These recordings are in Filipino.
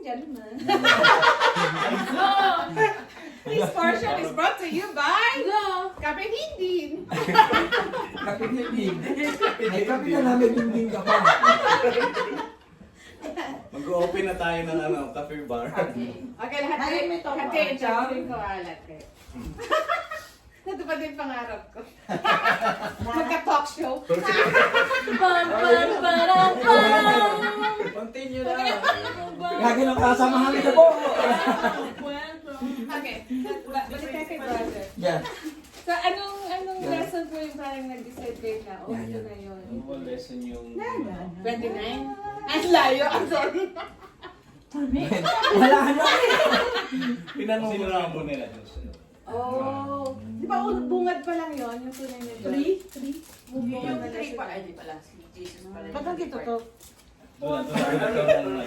Kelma. This portion is brought to you by No. Kape Hindin. Kapit-hinding. Ay, kapit na namin dingding ka pa. Mag-open na tayo ng cafe bar. Okay, lahat Ay, may lahat tofu. kayo enjoy ko alat kayo. Natupad din pangarap ko. Magka-talk show. Pam, pam, param, pam. Continue na. Lagi nang kasamahan kita po. Okay, balik tayo kay brother. Yan. So, anong lesson po yung parang nag-decide kayo na, oh, ito na yun. Ano ba lesson yung... 29? Ang layo, ang sorry. Wala na. Sinura mo nila doon sa'yo. Oh, di ba bungad pa lang yun, yung tunay na yun? 3? Bungad na Three lesson. pa. Ay, di pala. Si Jesus pala. Ba't ang gito to? Doon na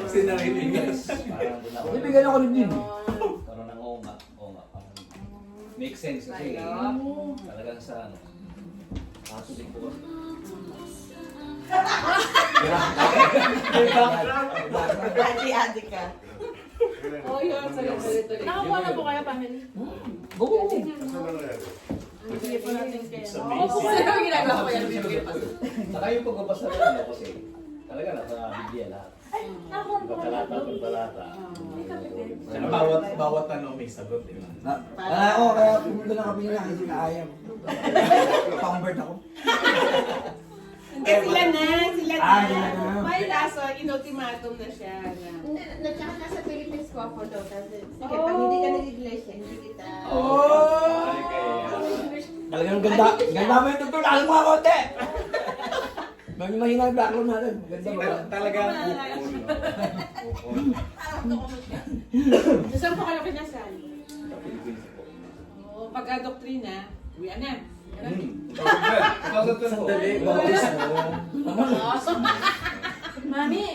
sinarilingas. Parang doon ako. Ibigyan ako ng din. Parang ng oo nga. Parang make sense kasi talagang sa ano. Kaso din ko. Adi ka. Oh, yun. Tuloy. Nakakuha na po kayo, family? Oo. Hindi po natin kayo. It's amazing. Ano yung ginagawa ko yan? Saka yung pagbabasa na ano kasi talaga nasa Biblia lahat. Ay, nakuha po. Balata. Ay, Saka bawat ano may sagot, di ba? Oo, kaya pumunta na kami na kasi kaayam. Pambird ako. Hindi, sila na. Sila na. May kaso, in-ultimatum na siya. Tsaka nasa Philippines ko ako daw. Sige, Oh. pag hindi ka nag-iglesia, hindi kita... Ay, kaya. Talagang ganda. Ganda mo yung doktor. Alam mo nga konti. May mahina yung background natin. Ganda ba? Talagang Saan po kayo kinasal? Philippines po. Oh, pagka-doktrina, uwi na. Sandali, bawis mo. Mami,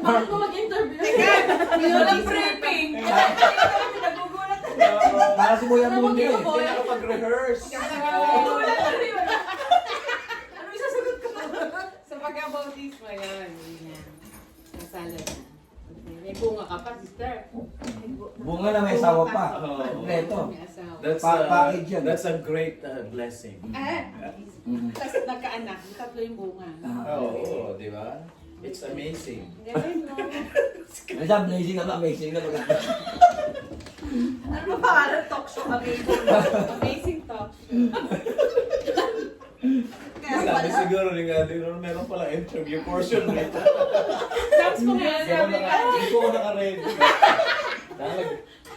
bakit mo mag-interview? Teka, Walang briefing. Nagugulat na. Para si Boy Amundi eh. Hindi nakapag-rehearse. Nagugulat na rin. Ano yung sasagot ko? sa pagka-bautismo, yun. Uwi na. Nasala na. Okay, may bunga ka pa, sister. Bunga na may asawa pa. Kompleto. May asawa. Package yan. That's a great blessing. Tapos nagkaanak, tatlo yung bunga. Oo, di ba? It's amazing. Ganun, no? Ano siya? Blazing na ba? Amazing na ba? Ano ba pangalan? Talk show kami. Amazing talk. Sabi siguro ni Ate Ron, meron pala interview portion nito. Sounds ko nga, sabi ka. Hindi ko naka-ready.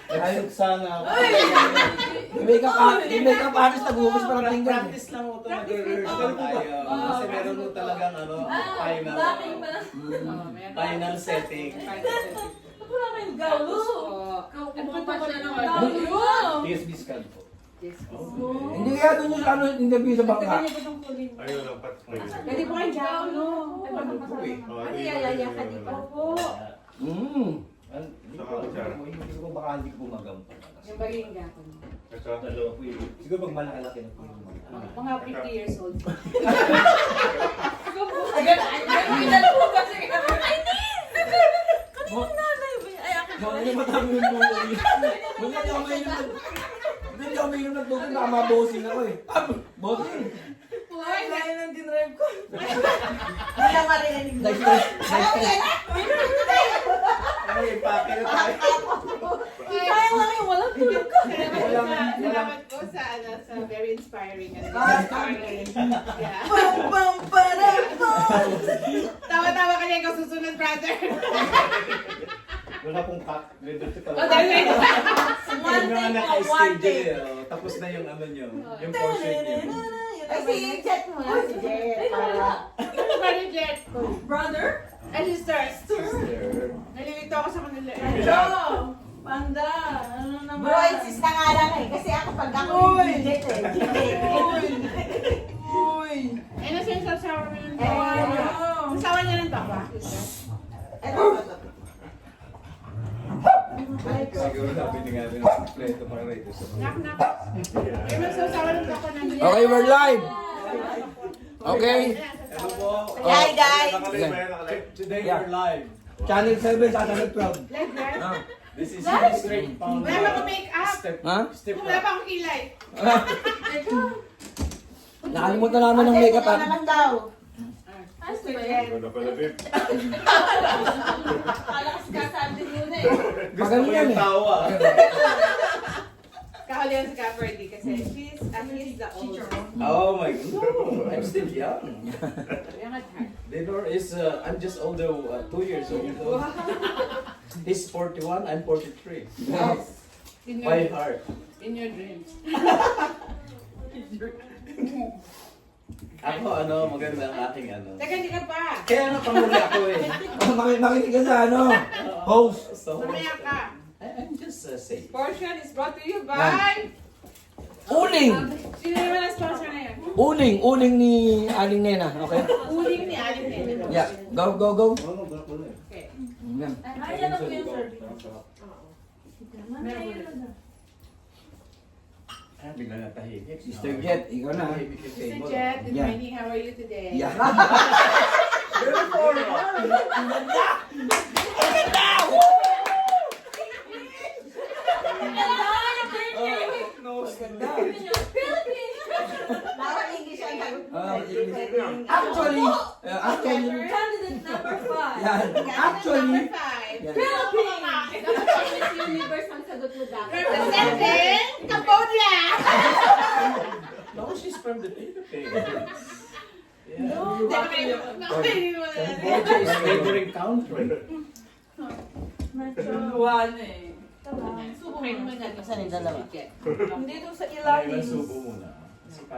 Nagsuksana ako. Yung makeup artist nag-uubos para tingnan. Practice lang mo ito, mag-rehearsal tayo. Kasi meron mo talagang final. Bakit ba? Final setting. Wala kayong gawlo. Ano pa ko na naman? Gawlo. TSB scan po. Hindi kaya doon yung ano, interview sa bangka. Ayun lang, pat. Pwede po kayo dyan, no? Ano yayaya ka, di ba? Hindi ko baka hindi ko magampan. Yung baringa ko. Dalawa po yun. Siguro pag malaki-laki na po yung Mga 50 years old. Pinalo ko kasi. Ay, kanina nanay ba? Ay, akin ba? Hindi matami yung buhay. Hindi ako may yung nagtutun na mabossing ako eh. Bossing! Ay, kaya nang dinrive ko. Wala marinig mo. Ay, pake na tayo. Sayang lang yung walang tulog ko. Salamat po sa very inspiring and inspiring. Yeah. Bam, bam, param, bam. Tawa-tawa ka niya ikaw susunod, brother. Wala pong pack. Dito pala. Oh, dahil One Yung mga day po, one naka-schedule day. eh. Tapos na yung ano nyo. Yung portion nyo. Ay, si Jet mo na, si Jet. Ano Jet? Brother? Ay, sister. Sister. Nalilito ako sa kanila. Hello! Panda! Ano naman? Bro, insist na nga lang eh. Kasi ako pag ako Uy! yung Jet eh. Uy! Eh, nasa yung sasawa mo yun. Ano? Sasawa niya ng tapa. Ito. Siguro sabi ni nga rin, kompleto para rito sa Knock, knock. Eh, magsasawa ng tapa ng Okay, we're live! Okay? Hello po. Hi, guys. Nakalay ba yan? Nakalay? Today we're live. Channel 7 sa Channel 12. Like that? Ah. This is Nice. straight from Wala pa akong make-up. step. Ha? Step Wala pa akong kilay. Nakalimutan namin ng makeup Ate, ah. naman daw. Ayos ba yan? Ganda pala, babe. Akala kasi kasabi muna eh. Gusto Magaling ko yan yung eh. tawa. Kahulihan si Caperdi kasi he's the old. Oh my god. No, I'm still young. Young at heart. Denor is, I'm just older, 2 years old. He's 41, I'm 43. Yes. In By your, heart. in your dreams. Ako, maganda ang aking Teka, hindi ka pa. Kaya nga panguli ako eh. Makinig ka sa ano, host. So, Mamaya ka. I'm just safe. Portion is brought to you by... Uling! Sino naman ang sponsor na yan? Uling ni Aling Nena, okay? Uling ni Aling Nene. Yeah, go, go, go. Okay. Yan. Ay, yan ang yung service. Bigla na tahimik. Sister Jet, ikaw na. Mr. Jet, good Yeah. morning. How are you today? Yeah. Bawal English ang sagot mo. Actually, Candidate number 5. yan. Actually, Number 5. yan. Dapat Miss Universe ang sagot mo dapat. Representing Cambodia! No, she's from the Philippines. Yeah. Cambodia is neighboring country. One eh. Saan yung dalawa? Hindi doon sa Kailan ilalim. subo muna?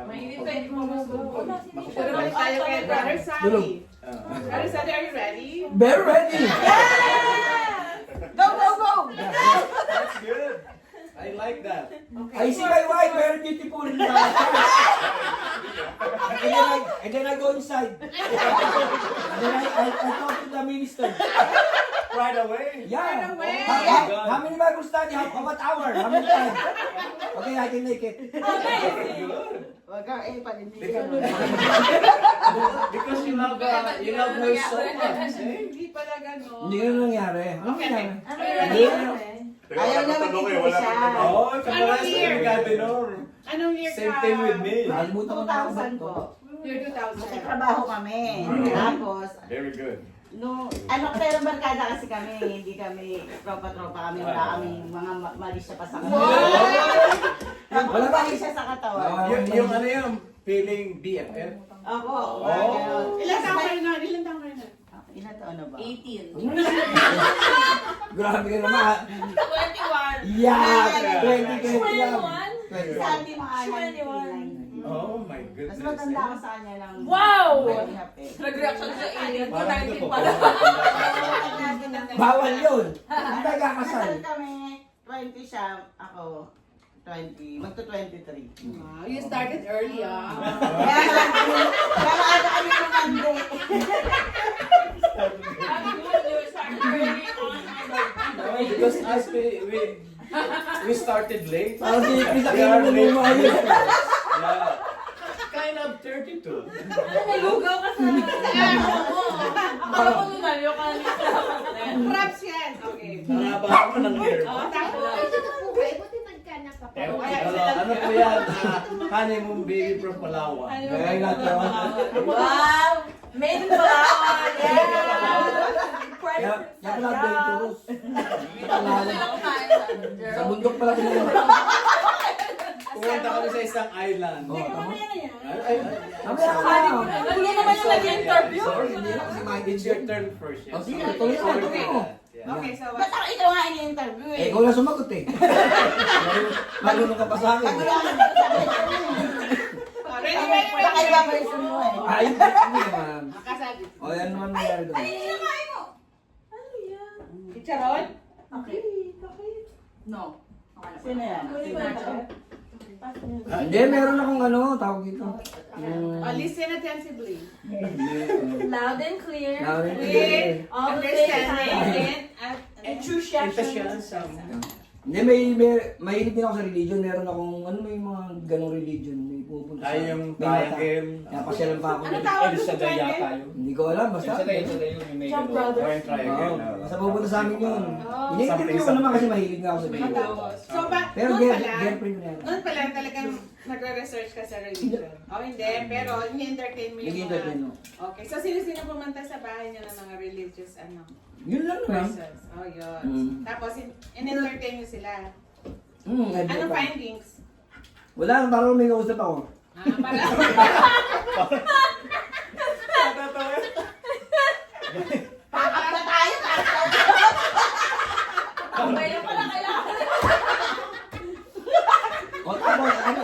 Mainit pa yung mga subo. Pero balik tayo kay Brother Sally. Brother Sally, are you ready? Very ready. Go, go, go! That's good. I like that. I see my wife, very beautiful. And then I go inside. And then I talk to the minister. Right away. Yeah. Right away. How many Bible study? What hour? How many time? Okay, I can make it. Good. Wag ka, panindigan Because, mo. because you love her so much, eh? Hindi pala gano'n. Hindi ganun nangyari. Ano nangyari? Ano Hindi. yan? Teka, Ayaw wala na pa tanong eh, maging wala isa. pa tanong. Oh, kapalas Ano year? ka Gabby Norm. Anong year ka? Same thing with me. Nakalimutan ko na 2000 po. Year 2000. Nagtrabaho kami. Tapos, Very good. pero barkada kasi kami, hindi kami tropa-tropa kami, wala kami mga malis na pa sa katawan. Wala Wala ba? pa isa sa katawan. Yung ano yung feeling BFF? Ako, Oh. Ilan taon kayo na? Ilan taon kayo na? Ilan taon na ba? 18. Grabe ka naman. 21. Yeah! 20, 20 lang. 21? Sa ating mga 21. Oh my Mas goodness. matanda ako sa kanya ng... Wow! Happy. Nag-reaction sa alien ko, Parang 19 ito pala. Bawal yun. Hindi tayo kakasal. Kasal kami, 20 siya, ako, 20, magto-23. Wow, you started early ah. Kaya maaga kami kumande. Because as we started late. Parang si Chris We Aquino are mo late. mo ayun. Yeah. Kind of 32. Nalugaw ka sa ano mo. Para ko lumayo ka Props yan. Okay. Mahaba ako ng hair. Oh, tapos. Ano po yan? Honeymoon baby from Palawan. Kaya natin. Wow! Made in Palawan! Yeah! Kaya pala dangerous. Sa bundok pala pinag Pumunta kami sa isang island. Oh, tama. Ay. Mamaya ka na. Hindi naman yung nag-interview. Sorry, hindi na kasi Mike. It's your turn first. Oh, sige, tuloy mo, tuloy mo. Yeah. Okay, so Ba't ako ikaw nga ini-interview Eh, eh? ikaw na sumagot eh. Marunong ka pa sa akin. ready. Baka iba version mo eh. Ay, hindi naman. Makasabi. O, yan naman nangyari doon. Ano yan? Chicharon? Okay. No. Sino yan? Kunin ko na ito. Hindi, meron akong ano, tawag dito. Oh, listen attentively. Loud and clear. Loud and clear. All the same time. Understanding. And true Ito siya reaction. sa... Hindi, mahilig din ako sa religion. Meron akong, ano may mga ganong religion. May pupunta Tayo yung may mata. triangle. Kaya pasyalan pa ako. Ano dito. tawag El mo sa Shaddai triangle? yata yun. Hindi ko alam, basta. El Shaddai yung may Jump gano'n. brother. Or yung triangle. Oo. Basta pupunta sa amin yun. Oh. Ini-interview ko naman kasi mahilig nga ako sa religion. Matapos. So, Pero noon pala, girlfriend ko na yan. noon pala talagang nagre-research ka sa religion. Oh, hindi. Pero ini-entertain mo yung Nag-entertain mga... mo. Okay. So, sino-sino pumunta sa bahay niyo ng mga religious Yun lang naman. persons? Oh, yun. Mm. Tapos, in-entertain niyo sila. Every Anong time. findings? Wala, parang may kausap ako. Para... Papak na tayo. Tambay na pala kailangan. O tapos, ano?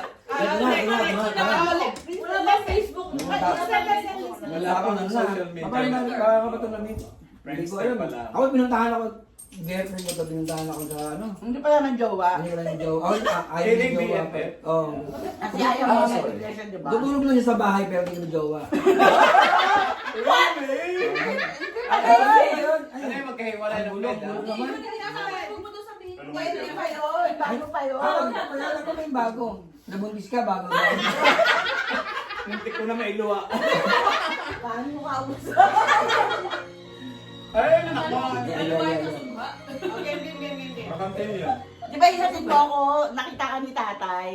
Wala ba Facebook? Wala ako na na. Social media. Baka ba ito namin? Hindi Friends ko alam. pa lang. Ako, pinuntahan ako. Girlfriend ko to, pinuntahan ako sa ano. Hindi pa naman jowa. Hindi ko lang yung jowa. Ayaw Kidding yung jowa. BFF. Oo. Kasi ayaw mo Ah, na sorry. relation, di ba? Tutulog lang siya sa bahay pero hindi ko jowa. Ano yung magkahiwalay ng bed, ah? Huwag mo to sabihin. Hindi pa yun. Bago pa yun. Wala ko may bago. Nabuntis ka bago. Hindi ko na mailuwa. Paano mo kausap? Ay, anak mo. Ano ba yung kasumba? Okay, hindi. Makante yun. Di ba hinatid mo ako, nakita ka ni tatay?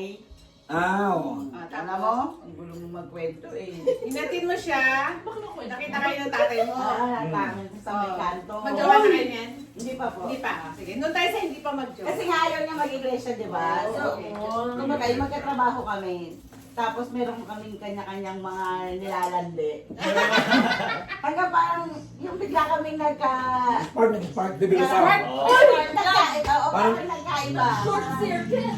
Oo. Alam mo? Ang gulo mo magkwento eh. Inatin mo siya. Nakita kayo ng tatay mo. Namin sa may kanto. Magjowa na kayo niyan? Hindi pa po. Hindi pa. Sige. Noon tayo sa hindi pa magjowa. Kasi nga ayaw niya mag-iglesia, di ba? So, kumbaga, magkatrabaho kami. Tapos meron kaming kanya-kanyang mga nilalandi. Hanggang parang yung bigla kaming Nag-spark. Developer. parang nagkaiba. Short circuit.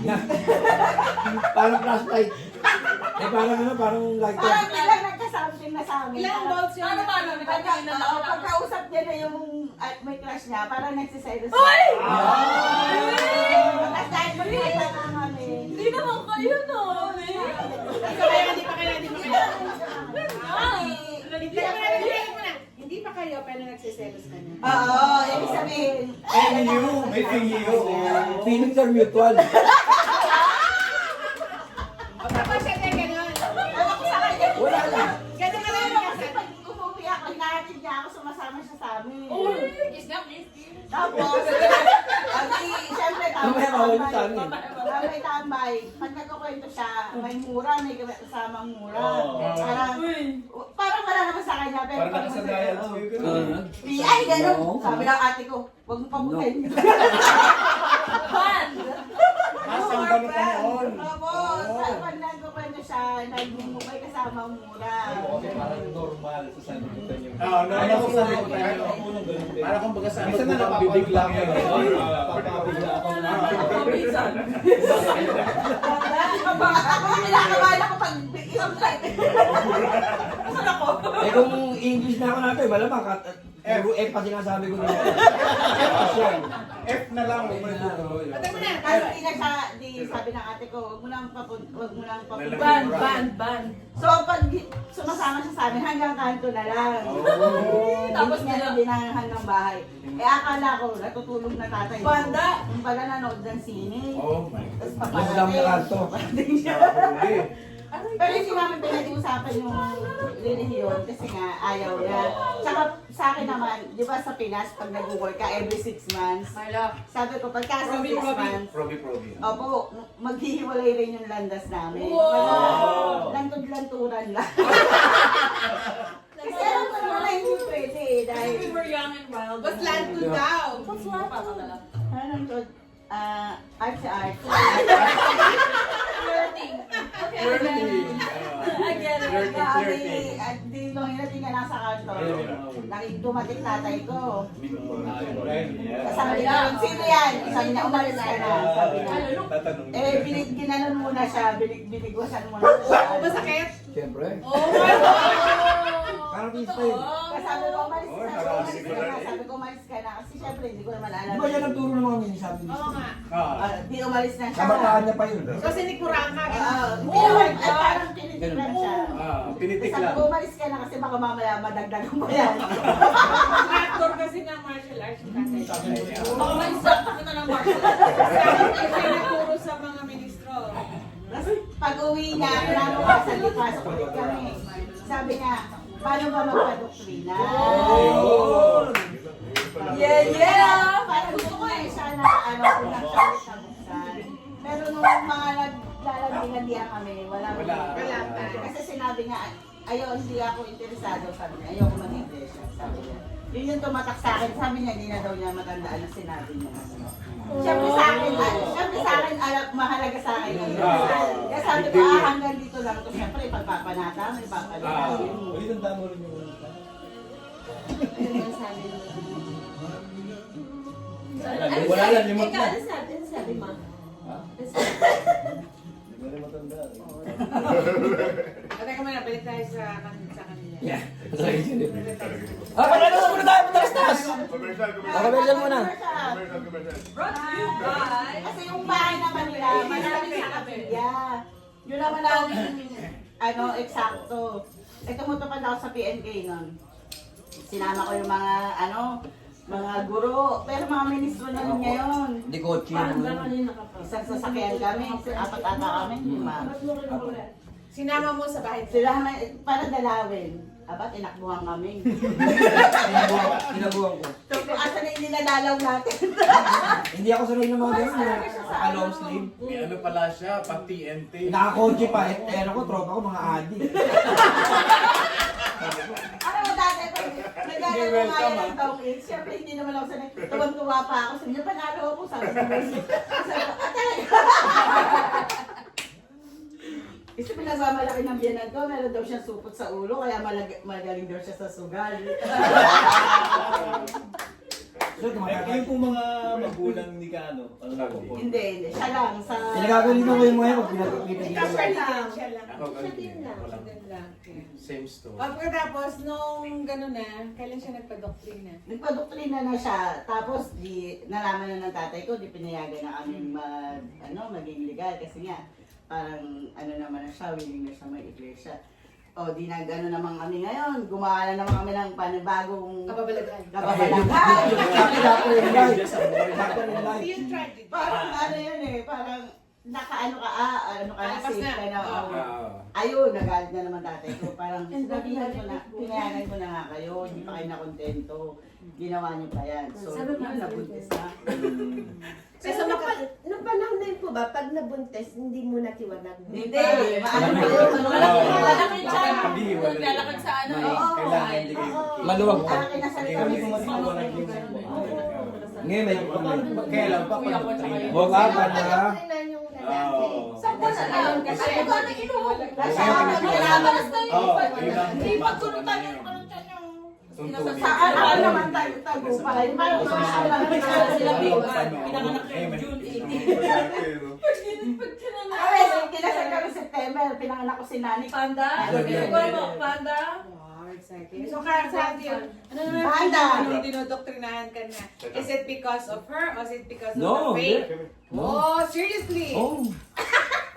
Parang flashlight. Eh parang ano, parang lighter. Parang biglang nagka-something na sa amin. Ilang volts yun? Paano? Pagkausap niya na yung may crush niya, parang nagsiselos. Uy! Tapos dahil magkita na kami. Hindi naman kayo, no? Hindi pa kayo. Hindi pa kayo, pero nagsiselos ka na. Oo, ibig sabihin. May PU. Feelings are mutual. O tapos siya din gano'n. Ewan ko sa kanya. Wala lang. Gano'n ka Pero lang kasi pag umuwi ako, hinahatid niya ako, sumasama siya sa amin. Is that this? Tapos, siyempre, Mamaya mawala sa amin. tambay. Pag nagkukwento siya, may mura, may kasamang mura. Parang wala naman sa kanya. Pero Parang nakasadayan. Ay, gano'n. Oo. Sabi ng ate ko, huwag mo pabutin. Band! Asang gano'n pa noon. Tapos, pag nagkukwento siya, may kasamang mura. Kasi parang normal sa sanlibutan yung... Oo, normal sa sanlibutan Kahit yun. ako nung ganun din. Parang kung baga sa Minsan na bibigla napapabigla ka. ko. Napapabigla ako na. Pabisan. Ako kinakabahan ako pag isang light. Eh kung English na ako natin, malamang puro F pa sinasabi ko nila. F yan. F na lang. Huwag mo na tutuloy. Patay mo na. Kasi sabi ng ate ko, huwag mo lang papunta. Band. So, pag sumasama siya sa amin, hanggang kanto na lang. Tapos Hindi niya nila. din hanggang bahay. Eh, akala ko, natutulog na tatay. Banda! Yung pala nanood ng sine. Oh my God. Tapos Nagdam na kanto. paparating siya. Pero hindi namin pinag-uusapan yung relihiyon kasi nga ayaw niya. Tsaka sa akin naman, di ba sa Pinas, pag nag-work ka every 6 months, sabi ko, pagka sa 6 months, Probi. opo, maghihiwalay rin yung landas namin. Wow! Lantod-lanturan lang. Kasi alam ko naman na hindi pwede eh, dahil... We were young and wild. What's land to daw? What's land to? Lantod, art sa art. Flirting. Okay. Flirting. I get it. Flirting. At di nung hinating nga lang sa kanto, dumating tatay ko. Sabi niya, sino yan? Sabi niya, umalis ka na. Sabi niya, Tatanong. ginanon muna siya, binigwasan muna siya. Masakit? Siyempre. Oh my God! Parang peace time. Sabi ko, umalis ka na. Sabi ko, umalis ka na. Kasi syempre, hindi ko naman alam. Di ba yan ang turo ng mga minisabi niya? Oo nga. Di umalis na siya. Kabataan niya pa yun. So, sinikmuraan ka. Hindi naman, ay parang tinitig lang siya. Pinitik Sabi lang. ko, umalis ka na kasi baka mamaya madagdagan mo yan. Instructor kasi ng martial arts yung tatay. Baka may sakta kita ng martial arts. Siya nagturo sa mga ministro. Tapos pag uwi niya, kinabukasan, pasok ulit kami. Sabi niya, paano ba magpa-doktrina? Yeah! Parang gusto ko siya na unang salit na buksan. Pero nung mga naglalagyan kami, wala. Wala pa. Kasi sinabi nga, ayaw, hindi ako interesado. Sabi niya, ayaw ko mag-iglesia. Sabi niya. Yun yung tumatak sa akin. Sabi niya, hindi na daw niya matandaan ang sinabi niya. Siyempre sa akin, mahalaga sa akin. Kaya sabi ko, hanggang dito lang ito. Siyempre, pagpapanata, may papanata. Ulit ang damo rin yung Wala lang, limot na. Ano sabi mo? Hindi mo rin matanda. Teka muna, balik tayo sa kanila. Yeah. Pagkano muna tayo, patalastas! Pagkabersal muna. Brought to you by... Kasi yung bahay naman nila, malapit sa kapilya. Yun naman ang eksakto. Eh, tumutupad ako sa PNK nun. Sinama ko yung mga guro. Pero mga ministro na rin ngayon. Hindi kotse yun. Isang sasakyan kami, 4 ata kami, 5. Sinama mo sa bahay. Sila para dalawin. Aba, tinakbuhan kami. Tinabuhan ko. So, asa na yung nilalalaw natin? Hindi ako sanay ng mga gano'n. Long sleeve. May ano pala siya, pang TNT. Nakakotse pa eh. Eh ako, tropa ko, mga adi. Ano mo dati, naglalaro nga yan ng Tom X. Siyempre, hindi naman ako sanay. Tuwang-tuwa pa ako. Sabi niya, panalo ako. Sabi niya, atay! Kasi pinagmamalaki ng biyanan ko, meron daw siyang supot sa ulo, kaya magaling daw siya sa sugal. So, Yung pong mga magulang ni Kano, ano na po? Hindi. Siya lang sa... Pinagagalitan ko yung mga pag pinagpipigil Ikaw ko. siya lang. Ako, ganun. Walang Ganun lang. same story. Pagkatapos, nung gano'n na, kailan siya nagpa-doktrina? Nagpadoktrina na siya, tapos nalaman na ng tatay ko, di pinayagan na kami maging legal kasi nga, parang naman na siya, willing na siya may iglesia. O di naman kami ngayon, gumawa na naman kami ng panibagong Kababalaghan. kababalaghan. Chapter in life. Chapter in life. Yung tragedy. Parang yun parang nakaano ka Palabas safe na. ka na. Oo. Ayun, nagalit na naman tatay ko. Parang sinabihan ko na, pinayagan ko na nga kayo, hindi pa kayo nakontento. Ginawa niyo pa yan. So, Sabi yun, pa- nabuntis na. Pero nung panahon na yun po ba, pag nabuntes, hindi mo natiwalag? Hindi, maano pa yun, Malaki siya. Hindi, wala. Naglalakad sa ano. Kailangan hindi kayo. Maluwag pa. Akin na salita Hindi mo. ko matiwalag yung Ngayon may pamay. Kaya lang pa pag doktrina. Huwag ka pa na. yung lalaki. Saan ba na lang? Kasi ito na inuho. Kasi Hindi pagkunutan yung kanutan yung... Saan naman tayo tagumpay? Parang sila Pinanganak yung June 18. Ay, kinasal kami September, pinanganak ko si Nani. Panda? Panda? Wow, exciting. So, Karen, yun. Ano naman Panda. yung dinodoktrinahan ka na? Is it because of her or is it because of No, the faith? hindi. Oh, seriously? Oh.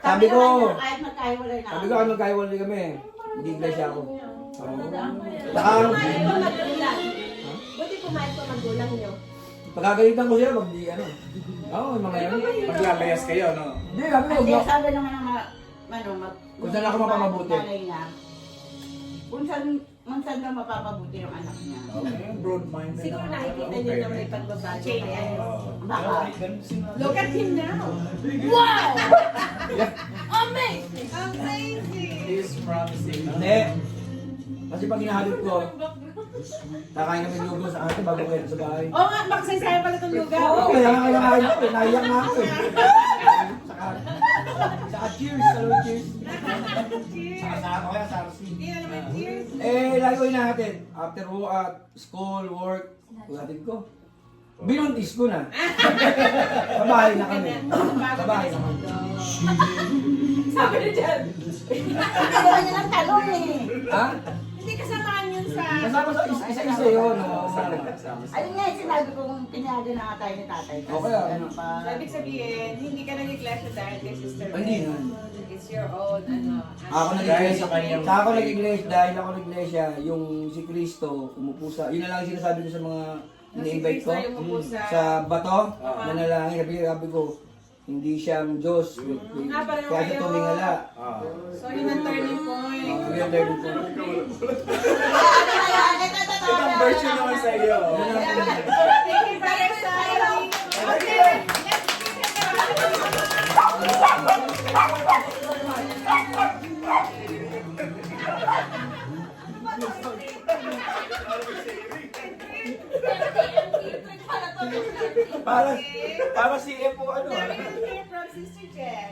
Sabi ko, kahit magkahiwalay na sabi ko ano kaiwalay kami. Hindi iglesia ako. Saka, Buti pumayag ko magulang niyo. pagkagalitan ko siya, di ano. Oo, yung mga yan. Maglalayas kayo, no? Hindi, sabi ko, Hindi, sabi naman ng Kung saan ako mapamabuti. nanay niya, kung saan daw mapapabuti yung anak niya. Okay, broad mind. Siguro nakikita niyo na may pagbabago. Kaya Baka. Look at him now. wow! Amazing! Amazing! He is promising. Hindi. Kasi pag hinahalip ko, kakain kami lugo sa atin bago kayo sa bahay. Oo nga, makasaysaya pala itong lugar. Oo, kaya nga kailangan ko eh. Naiyak nga ako eh. Saka cheers, hello cheers. Saka sa ako kaya sa RC. Hindi na naman tears. Eh, lagi ko natin. After school, work, ulatid ko. Binuntis ko na. Sa bahay na kami. Sa bahay na kami. Sabi ni Jen. Nagawa niya ng talong eh. Ha? Hindi kasamaan yun sa... Kasama sa isa-isa yun. Oh. Ayun nga yung sinabi kong pinayagan na nga tayo ni tatay. Okay, Ano pa? So, ibig sabihin, hindi ka nag-iglesia dahil kay Sister Hindi Ren. naman. It's your own, ano. Ako Dahil nag-iglesia, sa kanyang- ako nag-iglesia, dahil ako nag-iglesia, yung si Kristo, umupo sa, yun na lang yung sinasabi ko sa mga ini-invite ko. Yung upo Sa bato, Ah. nanalangin, sabi ko, hindi siyang Diyos. pareho Kaya siya kayo. tumingala. So, yun ang turning point. Yun ang learning ko. Ibang version naman sa iyo. Thank you, Brother Sai. Okay, Para si Epo ano. Sabi ng from Sister Jen.